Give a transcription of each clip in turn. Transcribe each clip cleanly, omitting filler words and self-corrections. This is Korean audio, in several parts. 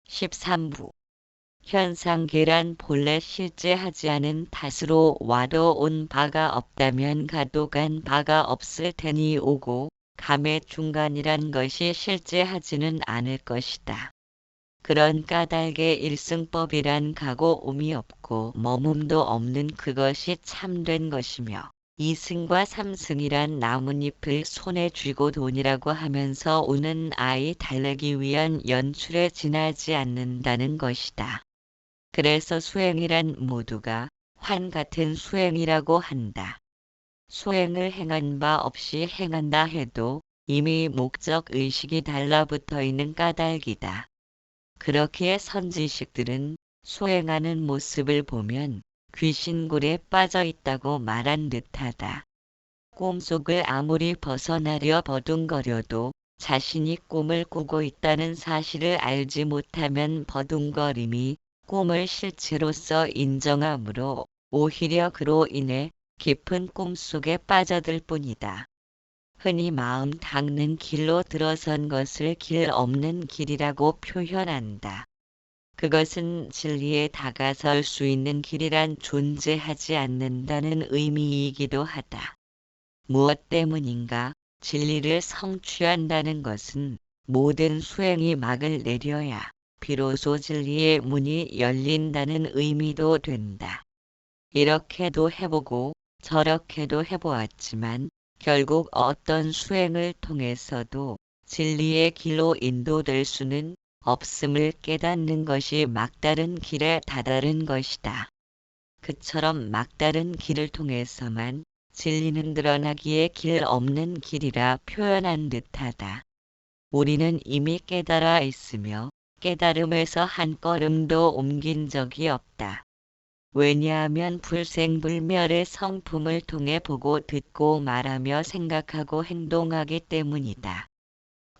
13부 현상계란 본래 실제 하지 않은 탓으로 와도 온 바가 없다면 가도 간 바가 없을 테니 오고 감의 중간이란 것이 실제 하지는 않을 것이다. 그런 까닭의 일승법이란 가고 옴이 없고 머뭅도 없는 그것이 참된 것이며 이승과 삼승이란 나뭇잎을 손에 쥐고 돈이라고 하면서 우는 아이 달래기 위한 연출에 지나지 않는다는 것이다. 그래서 수행이란 모두가 환 같은 수행이라고 한다. 수행을 행한 바 없이 행한다 해도 이미 목적 의식이 달라붙어 있는 까닭이다. 그렇기에 선지식들은 수행하는 모습을 보면 귀신굴에 빠져 있다고 말한 듯하다. 꿈속을 아무리 벗어나려 버둥거려도 자신이 꿈을 꾸고 있다는 사실을 알지 못하면 버둥거림이 꿈을 실체로서 인정하므로 오히려 그로 인해 깊은 꿈속에 빠져들 뿐이다. 흔히 마음 닦는 길로 들어선 것을 길 없는 길이라고 표현한다. 그것은 진리에 다가설 수 있는 길이란 존재하지 않는다는 의미이기도 하다. 무엇 때문인가? 진리를 성취한다는 것은 모든 수행이 막을 내려야 비로소 진리의 문이 열린다는 의미도 된다. 이렇게도 해보고 저렇게도 해보았지만 결국 어떤 수행을 통해서도 진리의 길로 인도될 수는 없음을 깨닫는 것이 막다른 길에 다다른 것이다. 그처럼 막다른 길을 통해서만 진리는 드러나기에 길 없는 길이라 표현한 듯하다. 우리는 이미 깨달아 있으며 깨달음에서 한 걸음도 옮긴 적이 없다. 왜냐하면 불생불멸의 성품을 통해 보고 듣고 말하며 생각하고 행동하기 때문이다.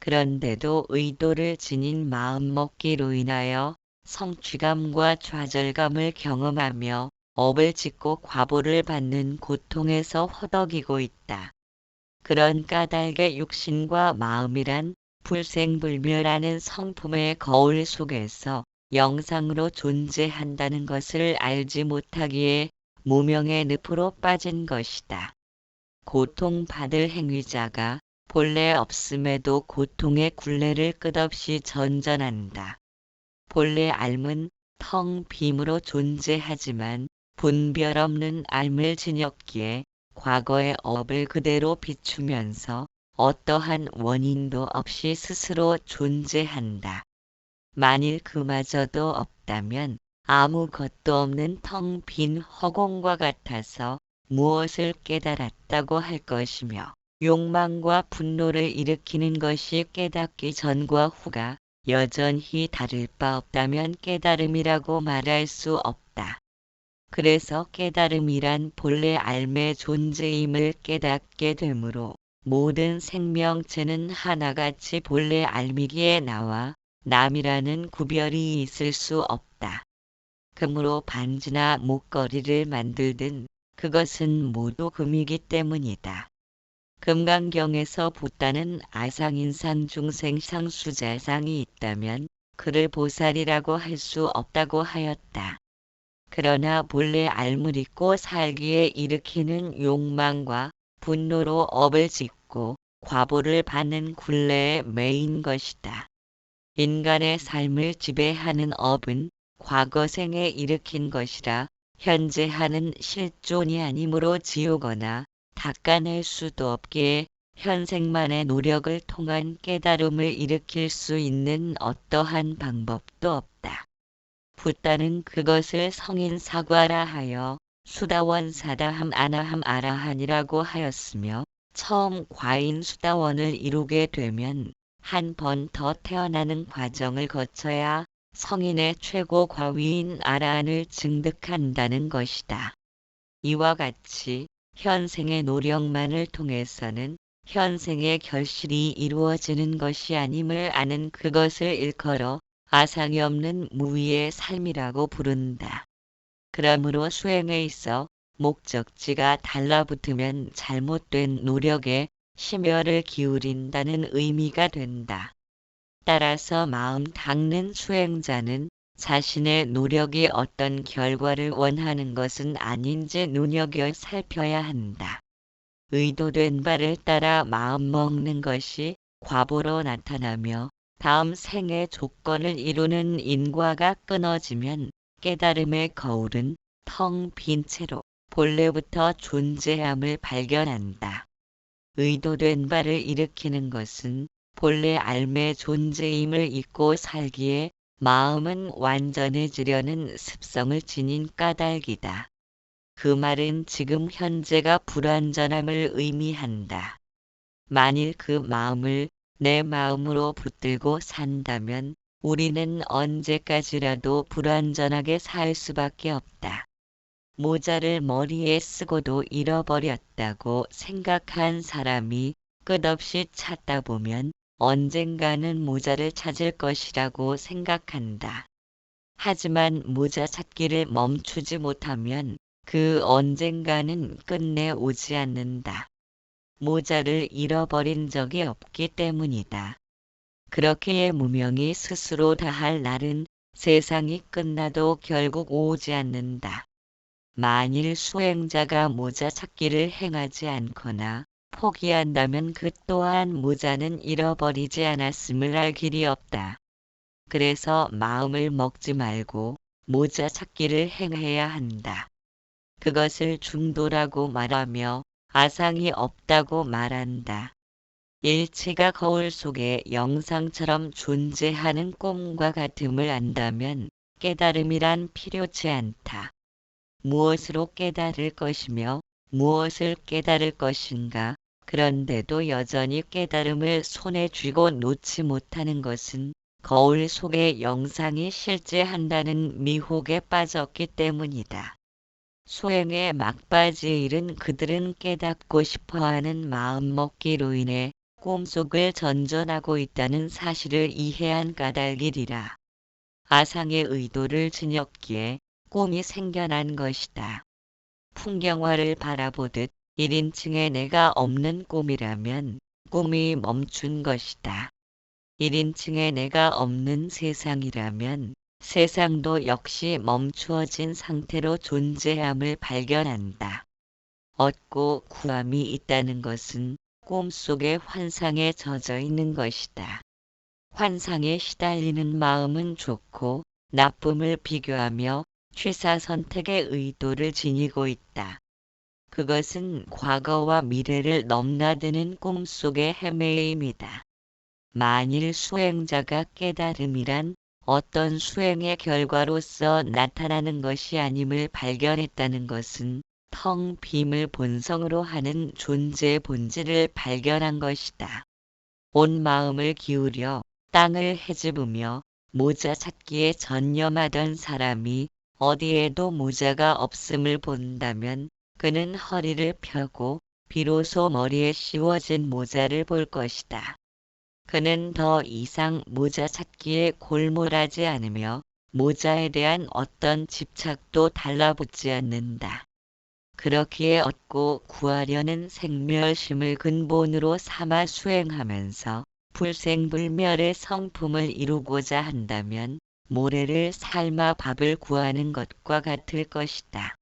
그런데도 의도를 지닌 마음먹기로 인하여 성취감과 좌절감을 경험하며 업을 짓고 과보를 받는 고통에서 허덕이고 있다. 그런 까닭의 육신과 마음이란 불생불멸하는 성품의 거울 속에서 영상으로 존재한다는 것을 알지 못하기에 무명의 늪으로 빠진 것이다. 고통받을 행위자가 본래 없음에도 고통의 굴레를 끝없이 전전한다. 본래 앓은 텅 빔으로 존재하지만 분별 없는 앓을 지녔기에 과거의 업을 그대로 비추면서 어떠한 원인도 없이 스스로 존재한다. 만일 그마저도 없다면 아무것도 없는 텅 빈 허공과 같아서 무엇을 깨달았다고 할 것이며 욕망과 분노를 일으키는 것이 깨닫기 전과 후가 여전히 다를 바 없다면 깨달음이라고 말할 수 없다. 그래서 깨달음이란 본래 삶의 존재임을 깨닫게 되므로 모든 생명체는 하나같이 본래 삶이기에 나와 남이라는 구별이 있을 수 없다. 금으로 반지나 목걸이를 만들든 그것은 모두 금이기 때문이다. 금강경에서 붓다는 아상인상 중생 상수자상이 있다면 그를 보살이라고 할 수 없다고 하였다. 그러나 본래 삶을 잊고 살기에 일으키는 욕망과 분노로 업을 짓고 과보를 받는 굴레에 매인 것이다. 인간의 삶을 지배하는 업은 과거생에 일으킨 것이라 현재 하는 실존이 아니므로 지우거나 닦아낼 수도 없기에 현생만의 노력을 통한 깨달음을 일으킬 수 있는 어떠한 방법도 없다. 붓다는 그것을 성인사과라 하여 수다원 사다함 아나함 아라한이라고 하였으며 처음 과인 수다원을 이루게 되면 한 번 더 태어나는 과정을 거쳐야 성인의 최고 과위인 아라한을 증득한다는 것이다. 이와 같이 현생의 노력만을 통해서는 현생의 결실이 이루어지는 것이 아님을 아는 그것을 일컬어 아상이 없는 무위의 삶이라고 부른다. 그러므로 수행에 있어 목적지가 달라붙으면 잘못된 노력에 심혈을 기울인다는 의미가 된다. 따라서 마음 닦는 수행자는 자신의 노력이 어떤 결과를 원하는 것은 아닌지 눈여겨 살펴야 한다. 의도된 바를 따라 마음먹는 것이 과보로 나타나며 다음 생의 조건을 이루는 인과가 끊어지면 깨달음의 거울은 텅 빈 채로 본래부터 존재함을 발견한다. 의도된 바를 일으키는 것은 본래 삶의 존재임을 잊고 살기에 마음은 완전해지려는 습성을 지닌 까닭이다. 그 말은 지금 현재가 불완전함을 의미한다. 만일 그 마음을 내 마음으로 붙들고 산다면 우리는 언제까지라도 불완전하게 살 수밖에 없다. 모자를 머리에 쓰고도 잃어버렸다고 생각한 사람이 끝없이 찾다 보면 언젠가는 모자를 찾을 것이라고 생각한다. 하지만 모자 찾기를 멈추지 못하면 그 언젠가는 끝내 오지 않는다. 모자를 잃어버린 적이 없기 때문이다. 그렇기에 무명이 스스로 다할 날은 세상이 끝나도 결국 오지 않는다. 만일 수행자가 모자 찾기를 행하지 않거나 포기한다면 그 또한 모자는 잃어버리지 않았음을 알 길이 없다. 그래서 마음을 먹지 말고 모자 찾기를 행해야 한다. 그것을 중도라고 말하며 아상이 없다고 말한다. 일체가 거울 속에 영상처럼 존재하는 꿈과 같음을 안다면 깨달음이란 필요치 않다. 무엇으로 깨달을 것이며 무엇을 깨달을 것인가? 그런데도 여전히 깨달음을 손에 쥐고 놓지 못하는 것은 거울 속의 영상이 실제한다는 미혹에 빠졌기 때문이다. 수행에 막바지에 이른 그들은 깨닫고 싶어하는 마음먹기로 인해 꿈속을 전전하고 있다는 사실을 이해한 까닭이리라. 아상의 의도를 지녔기에 꿈이 생겨난 것이다. 풍경화를 바라보듯 1인칭의 내가 없는 꿈이라면 꿈이 멈춘 것이다. 1인칭의 내가 없는 세상이라면 세상도 역시 멈추어진 상태로 존재함을 발견한다. 얻고 구함이 있다는 것은 꿈속의 환상에 젖어 있는 것이다. 환상에 시달리는 마음은 좋고 나쁨을 비교하며 취사 선택의 의도를 지니고 있다. 그것은 과거와 미래를 넘나드는 꿈속의 헤매임이다. 만일 수행자가 깨달음이란 어떤 수행의 결과로서 나타나는 것이 아님을 발견했다는 것은 텅 빔을 본성으로 하는 존재의 본질을 발견한 것이다. 온 마음을 기울여 땅을 헤집으며 모자 찾기에 전념하던 사람이 어디에도 모자가 없음을 본다면 그는 허리를 펴고 비로소 머리에 씌워진 모자를 볼 것이다. 그는 더 이상 모자 찾기에 골몰하지 않으며 모자에 대한 어떤 집착도 달라붙지 않는다. 그렇기에 얻고 구하려는 생멸심을 근본으로 삼아 수행하면서 불생불멸의 성품을 이루고자 한다면 모래를 삶아 밥을 구하는 것과 같을 것이다.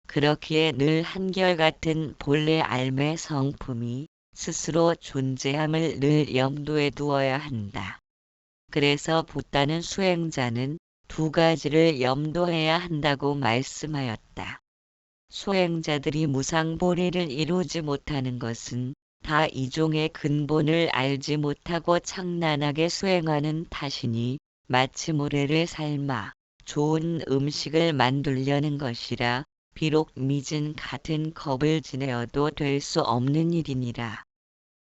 그렇기에 늘 한결같은 본래 삶의 성품이 스스로 존재함을 늘 염두에 두어야 한다. 그래서 부다는 수행자는 두 가지를 염두해야 한다고 말씀하였다. 수행자들이 무상보리를 이루지 못하는 것은 다 이종의 근본을 알지 못하고 창난하게 수행하는 탓이니 마치 모래를 삶아 좋은 음식을 만들려는 것이라 비록 미진 같은 겁을 지내어도 될 수 없는 일이니라.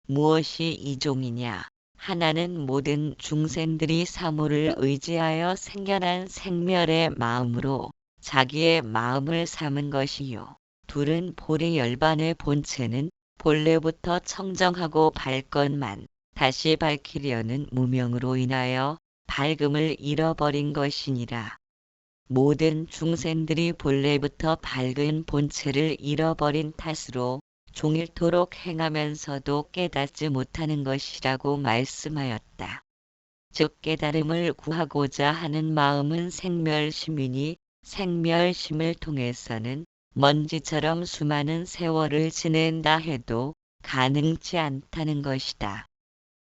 무엇이 이종이냐? 하나는 모든 중생들이 사물을 의지하여 생겨난 생멸의 마음으로 자기의 마음을 삼은 것이요. 둘은 보리 열반의 본체는 본래부터 청정하고 밝건만 다시 밝히려는 무명으로 인하여 밝음을 잃어버린 것이니라. 모든 중생들이 본래부터 밝은 본체를 잃어버린 탓으로 종일토록 행하면서도 깨닫지 못하는 것이라고 말씀하였다. 즉 깨달음을 구하고자 하는 마음은 생멸심이니 생멸심을 통해서는 먼지처럼 수많은 세월을 지낸다 해도 가능치 않다는 것이다.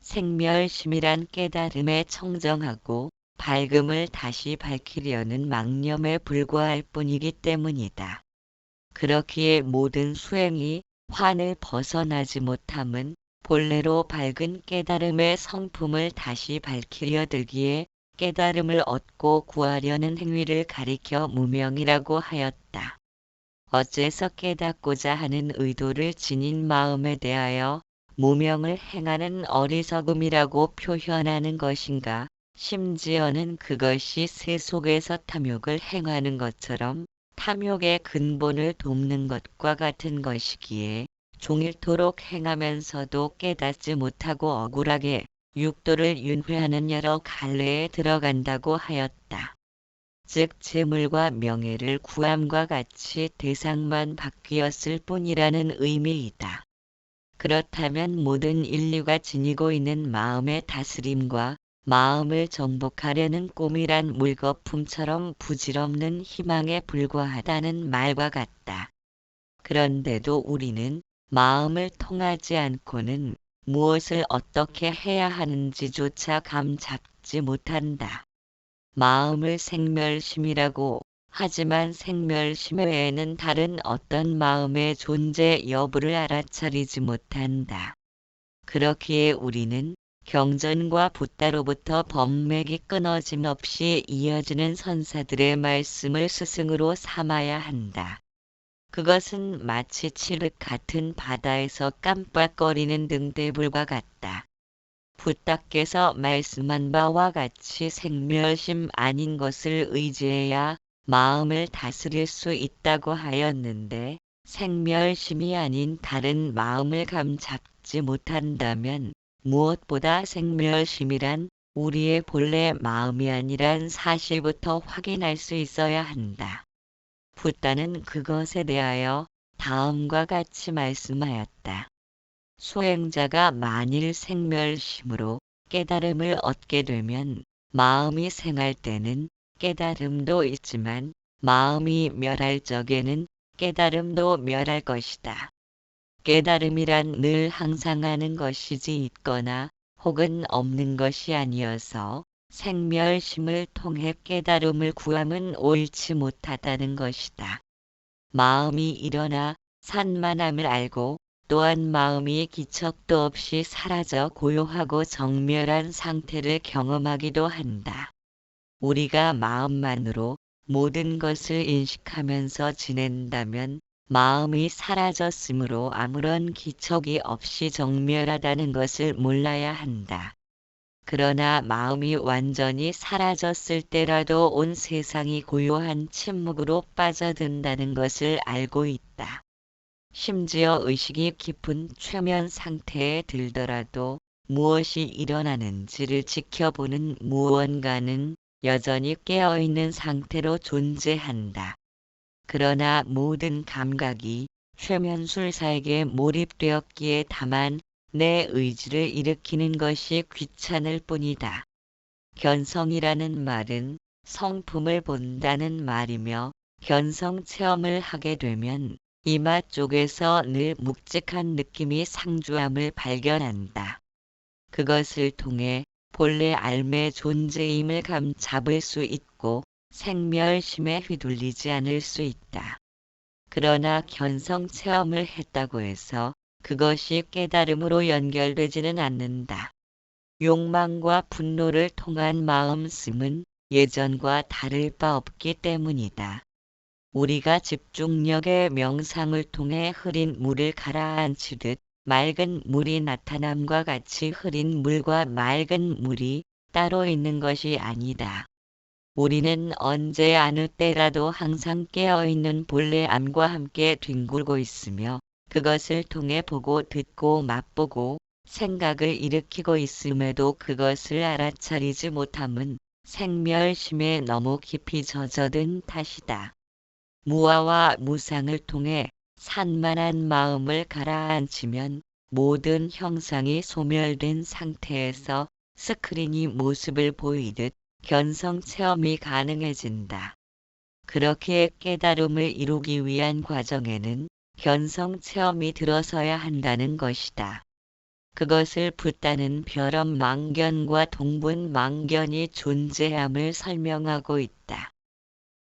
생멸심이란 깨달음에 청정하고 밝음을 다시 밝히려는 망념에 불과할 뿐이기 때문이다. 그렇기에 모든 수행이 환을 벗어나지 못함은 본래로 밝은 깨달음의 성품을 다시 밝히려 들기에 깨달음을 얻고 구하려는 행위를 가리켜 무명이라고 하였다. 어째서 깨닫고자 하는 의도를 지닌 마음에 대하여 무명을 행하는 어리석음이라고 표현하는 것인가? 심지어는 그것이 세속에서 탐욕을 행하는 것처럼 탐욕의 근본을 돕는 것과 같은 것이기에 종일토록 행하면서도 깨닫지 못하고 억울하게 육도를 윤회하는 여러 갈래에 들어간다고 하였다. 즉 재물과 명예를 구함과 같이 대상만 바뀌었을 뿐이라는 의미이다. 그렇다면 모든 인류가 지니고 있는 마음의 다스림과 마음을 정복하려는 꿈이란 물거품처럼 부질없는 희망에 불과하다는 말과 같다. 그런데도 우리는 마음을 통하지 않고는 무엇을 어떻게 해야 하는지조차 감 잡지 못한다. 마음을 생멸심이라고 하지만 생멸심 외에는 다른 어떤 마음의 존재 여부를 알아차리지 못한다. 그렇기에 우리는 경전과 붓다로부터 법맥이 끊어짐 없이 이어지는 선사들의 말씀을 스승으로 삼아야 한다. 그것은 마치 칠흑 같은 바다에서 깜빡거리는 등대불과 같다. 붓다께서 말씀한 바와 같이 생멸심 아닌 것을 의지해야 마음을 다스릴 수 있다고 하였는데 생멸심이 아닌 다른 마음을 감잡지 못한다면 무엇보다 생멸심이란 우리의 본래 마음이 아니란 사실부터 확인할 수 있어야 한다. 붓다는 그것에 대하여 다음과 같이 말씀하였다. 수행자가 만일 생멸심으로 깨달음을 얻게 되면 마음이 생할 때는 깨달음도 있지만 마음이 멸할 적에는 깨달음도 멸할 것이다. 깨달음이란 늘 항상 하는 것이지 있거나 혹은 없는 것이 아니어서 생멸심을 통해 깨달음을 구함은 옳지 못하다는 것이다. 마음이 일어나 산만함을 알고 또한 마음이 기척도 없이 사라져 고요하고 정멸한 상태를 경험하기도 한다. 우리가 마음만으로 모든 것을 인식하면서 지낸다면 마음이 사라졌으므로 아무런 기척이 없이 정멸하다는 것을 몰라야 한다. 그러나 마음이 완전히 사라졌을 때라도 온 세상이 고요한 침묵으로 빠져든다는 것을 알고 있다. 심지어 의식이 깊은 최면 상태에 들더라도 무엇이 일어나는지를 지켜보는 무언가는 여전히 깨어있는 상태로 존재한다. 그러나 모든 감각이 최면술사에게 몰입되었기에 다만 내 의지를 일으키는 것이 귀찮을 뿐이다. 견성이라는 말은 성품을 본다는 말이며 견성 체험을 하게 되면 이마 쪽에서 늘 묵직한 느낌이 상주함을 발견한다. 그것을 통해 본래 알매 존재임을 감잡을 수 있고 생멸심에 휘둘리지 않을 수 있다. 그러나 견성 체험을 했다고 해서 그것이 깨달음으로 연결되지는 않는다. 욕망과 분노를 통한 마음씀은 예전과 다를 바 없기 때문이다. 우리가 집중력의 명상을 통해 흐린 물을 가라앉히듯 맑은 물이 나타남과 같이 흐린 물과 맑은 물이 따로 있는 것이 아니다. 우리는 언제 어느 때라도 항상 깨어있는 본래 암과 함께 뒹굴고 있으며 그것을 통해 보고 듣고 맛보고 생각을 일으키고 있음에도 그것을 알아차리지 못함은 생멸심에 너무 깊이 젖어든 탓이다. 무아와 무상을 통해 산만한 마음을 가라앉히면 모든 형상이 소멸된 상태에서 스크린이 모습을 보이듯 견성 체험이 가능해진다. 그렇게 깨달음을 이루기 위한 과정에는 견성 체험이 들어서야 한다는 것이다. 그것을 붓다는 벼럽망견과 동분망견이 존재함을 설명하고 있다.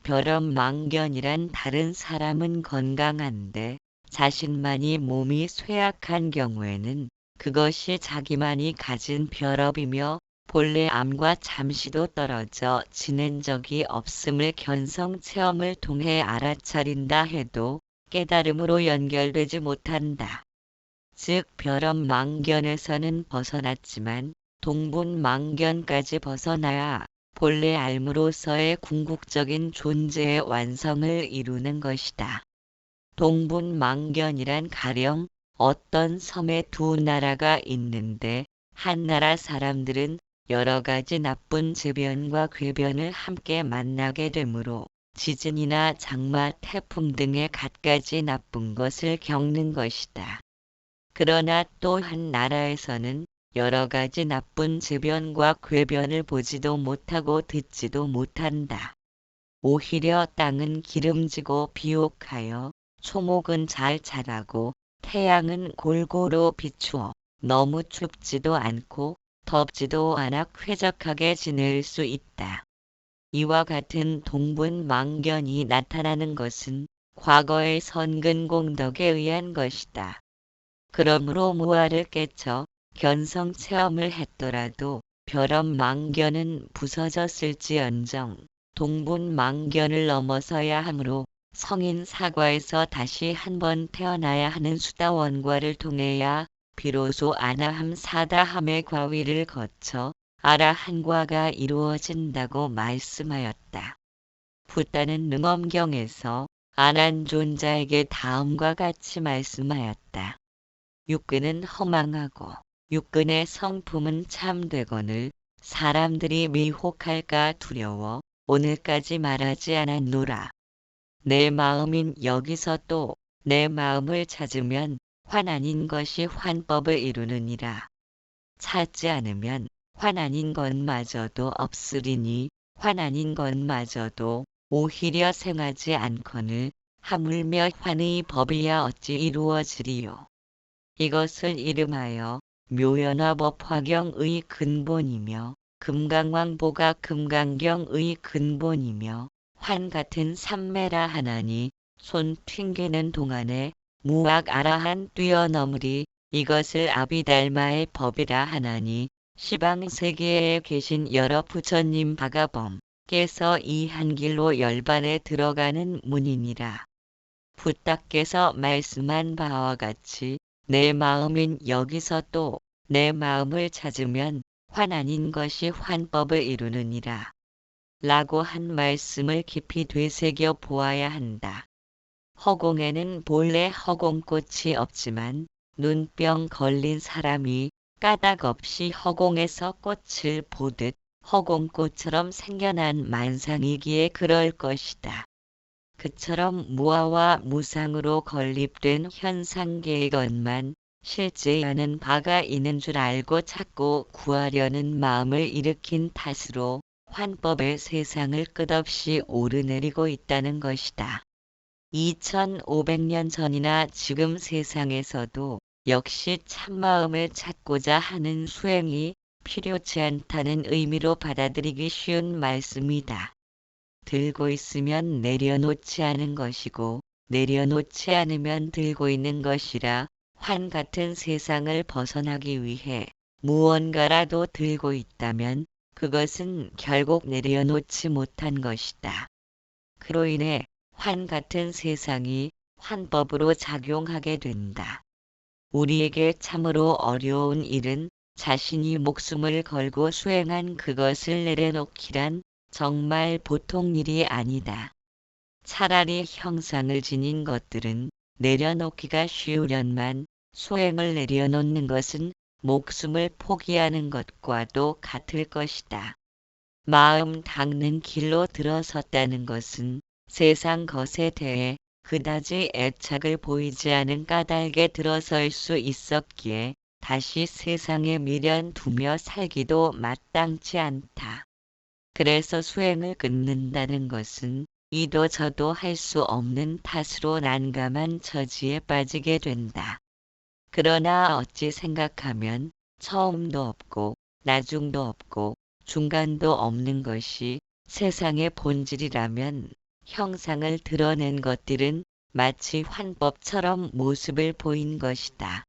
벼럽망견이란 다른 사람은 건강한데 자신만이 몸이 쇠약한 경우에는 그것이 자기만이 가진 벼럽이며 본래 암과 잠시도 떨어져 지낸 적이 없음을 견성 체험을 통해 알아차린다 해도 깨달음으로 연결되지 못한다. 즉 벼럽망견에서는 벗어났지만 동분망견까지 벗어나야 본래 알무로서의 궁극적인 존재의 완성을 이루는 것이다. 동분망견이란 가령 어떤 섬에 두 나라가 있는데 한 나라 사람들은 여러 가지 나쁜 재변과 궤변을 함께 만나게 되므로 지진이나 장마, 태풍 등의 갖가지 나쁜 것을 겪는 것이다. 그러나 또 한 나라에서는 여러 가지 나쁜 재변과 궤변을 보지도 못하고 듣지도 못한다. 오히려 땅은 기름지고 비옥하여 초목은 잘 자라고 태양은 골고루 비추어 너무 춥지도 않고 덥지도 않아 쾌적하게 지낼 수 있다. 이와 같은 동분망견이 나타나는 것은 과거의 선근공덕에 의한 것이다. 그러므로 무아를 깨쳐 견성 체험을 했더라도 벼럽망견은 부서졌을지언정 동분망견을 넘어서야 하므로 성인 사과에서 다시 한번 태어나야 하는 수다원과를 통해야 비로소 아나함 사다함의 과위를 거쳐 아라한과가 이루어진다고 말씀하였다. 붓다는 능엄경에서 아난존자에게 다음과 같이 말씀하였다. 육근은 허망하고 육근의 성품은 참되거늘 사람들이 미혹할까 두려워 오늘까지 말하지 않았노라. 내 마음인 여기서 또 내 마음을 찾으면 환 아닌 것이 환법을 이루느니라. 찾지 않으면 환 아닌 것마저도 없으리니 환 아닌 것마저도 오히려 생하지 않거늘 하물며 환의 법이야 어찌 이루어지리요. 이것을 이름하여 묘연화법화경의 근본이며 금강왕보가 금강경의 근본이며 환 같은 삼매라 하나니 손 튕기는 동안에 무악 아라한 뛰어넘으리 이것을 아비달마의 법이라 하나니 시방세계에 계신 여러 부처님 바가범께서 이 한 길로 열반에 들어가는 문이니라. 붓다께서 말씀한 바와 같이 내 마음인 여기서 또 내 마음을 찾으면 환 아닌 것이 환법을 이루느니라. 라고 한 말씀을 깊이 되새겨 보아야 한다. 허공에는 본래 허공꽃이 없지만 눈병 걸린 사람이 까닭없이 허공에서 꽃을 보듯 허공꽃처럼 생겨난 만상이기에 그럴 것이다. 그처럼 무아와 무상으로 건립된 현상계의 것만 실제 아는 바가 있는 줄 알고 찾고 구하려는 마음을 일으킨 탓으로 환법의 세상을 끝없이 오르내리고 있다는 것이다. 2500년 전이나 지금 세상에서도 역시 참마음을 찾고자 하는 수행이 필요치 않다는 의미로 받아들이기 쉬운 말씀이다. 들고 있으면 내려놓지 않은 것이고 내려놓지 않으면 들고 있는 것이라 환 같은 세상을 벗어나기 위해 무언가라도 들고 있다면 그것은 결국 내려놓지 못한 것이다. 그로 인해 환 같은 세상이 환법으로 작용하게 된다. 우리에게 참으로 어려운 일은 자신이 목숨을 걸고 수행한 그것을 내려놓기란 정말 보통 일이 아니다. 차라리 형상을 지닌 것들은 내려놓기가 쉬우련만 수행을 내려놓는 것은 목숨을 포기하는 것과도 같을 것이다. 마음 닦는 길로 들어섰다는 것은 세상 것에 대해 그다지 애착을 보이지 않은 까닭에 들어설 수 있었기에 다시 세상에 미련 두며 살기도 마땅치 않다. 그래서 수행을 끊는다는 것은 이도 저도 할 수 없는 탓으로 난감한 처지에 빠지게 된다. 그러나 어찌 생각하면 처음도 없고 나중도 없고 중간도 없는 것이 세상의 본질이라면 형상을 드러낸 것들은 마치 환법처럼 모습을 보인 것이다.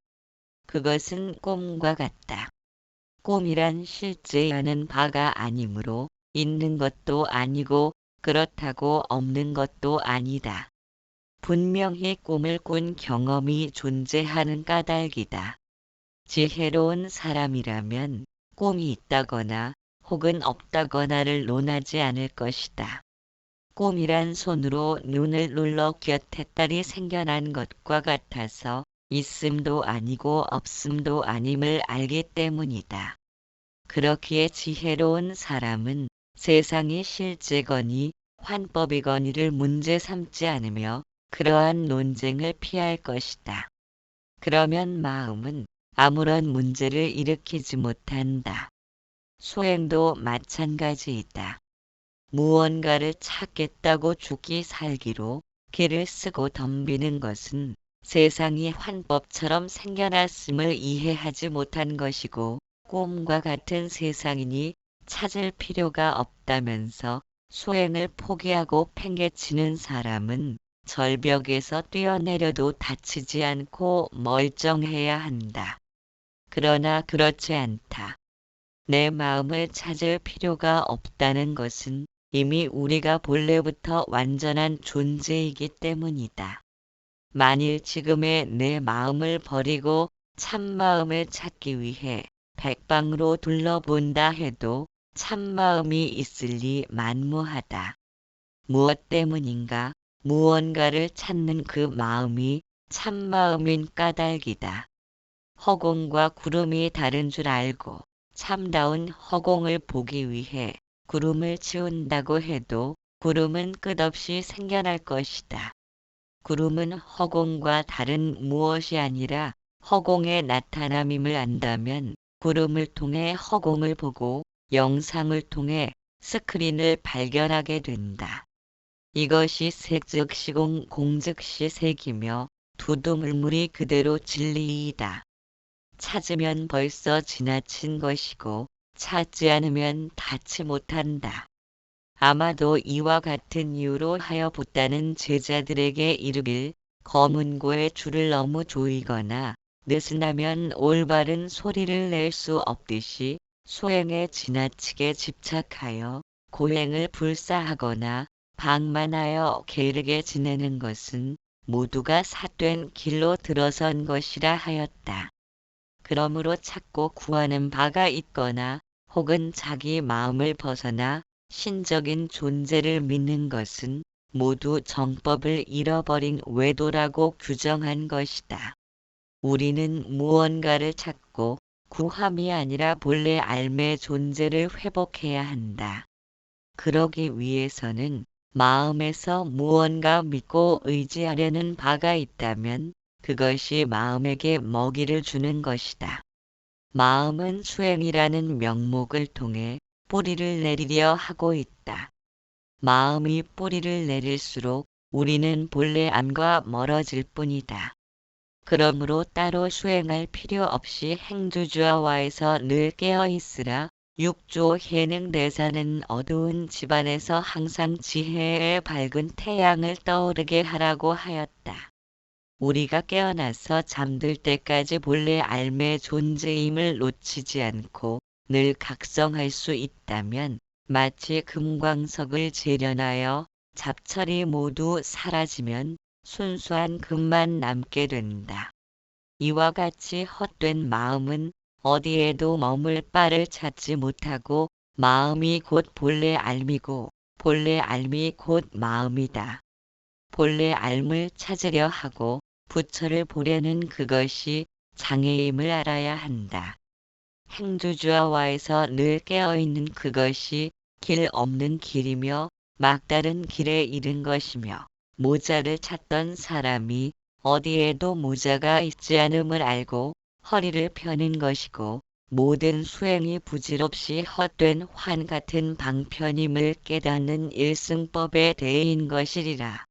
그것은 꿈과 같다. 꿈이란 실제 하는 바가 아니므로 있는 것도 아니고 그렇다고 없는 것도 아니다. 분명히 꿈을 꾼 경험이 존재하는 까닭이다. 지혜로운 사람이라면 꿈이 있다거나 혹은 없다거나를 논하지 않을 것이다. 꿈이란 손으로 눈을 눌러 곁에 딸이 생겨난 것과 같아서 있음도 아니고 없음도 아님을 알기 때문이다. 그렇기에 지혜로운 사람은 세상이 실제거니 환법이거니를 문제 삼지 않으며 그러한 논쟁을 피할 것이다. 그러면 마음은 아무런 문제를 일으키지 못한다. 소행도 마찬가지이다. 무언가를 찾겠다고 죽기 살기로 길을 쓰고 덤비는 것은 세상이 환법처럼 생겨났음을 이해하지 못한 것이고 꿈과 같은 세상이니 찾을 필요가 없다면서 소행을 포기하고 팽개치는 사람은 절벽에서 뛰어내려도 다치지 않고 멀쩡해야 한다. 그러나 그렇지 않다. 내 마음을 찾을 필요가 없다는 것은 이미 우리가 본래부터 완전한 존재이기 때문이다. 만일 지금의 내 마음을 버리고 참마음을 찾기 위해 백방으로 둘러본다 해도 참마음이 있을 리 만무하다. 무엇 때문인가? 무언가를 찾는 그 마음이 참마음인 까닭이다. 허공과 구름이 다른 줄 알고 참다운 허공을 보기 위해 구름을 치운다고 해도 구름은 끝없이 생겨날 것이다. 구름은 허공과 다른 무엇이 아니라 허공의 나타남임을 안다면 구름을 통해 허공을 보고 영상을 통해 스크린을 발견하게 된다. 이것이 색즉시 공즉시 색이며 두두물물이 그대로 진리이다. 찾으면 벌써 지나친 것이고 찾지 않으면 닿지 못한다. 아마도 이와 같은 이유로 하여 붓다는 제자들에게 이르길 검은고에 줄을 너무 조이거나 느슨하면 올바른 소리를 낼 수 없듯이 소행에 지나치게 집착하여 고행을 불사하거나 방만하여 게으르게 지내는 것은 모두가 삿된 길로 들어선 것이라 하였다. 그러므로 찾고 구하는 바가 있거나 혹은 자기 마음을 벗어나 신적인 존재를 믿는 것은 모두 정법을 잃어버린 외도라고 규정한 것이다. 우리는 무언가를 찾고 구함이 아니라 본래 알매 존재를 회복해야 한다. 그러기 위해서는 마음에서 무언가 믿고 의지하려는 바가 있다면 그것이 마음에게 먹이를 주는 것이다. 마음은 수행이라는 명목을 통해 뿌리를 내리려 하고 있다. 마음이 뿌리를 내릴수록 우리는 본래 암과 멀어질 뿐이다. 그러므로 따로 수행할 필요 없이 행주주화와에서 늘 깨어있으라. 육조 해능대사는 어두운 집안에서 항상 지혜의 밝은 태양을 떠오르게 하라고 하였다. 우리가 깨어나서 잠들 때까지 본래 알매 존재임을 놓치지 않고 늘 각성할 수 있다면 마치 금광석을 재련하여 잡철이 모두 사라지면 순수한 금만 남게 된다. 이와 같이 헛된 마음은 어디에도 머물 바를 찾지 못하고 마음이 곧 본래 알미고 본래 알미 곧 마음이다. 본래 알을 찾으려 하고 부처를 보려는 그것이 장애임을 알아야 한다. 행주주화와에서 늘 깨어있는 그것이 길 없는 길이며 막다른 길에 이른 것이며 모자를 찾던 사람이 어디에도 모자가 있지 않음을 알고 허리를 펴는 것이고 모든 수행이 부질없이 헛된 환 같은 방편임을 깨닫는 일승법의 대인 것이리라.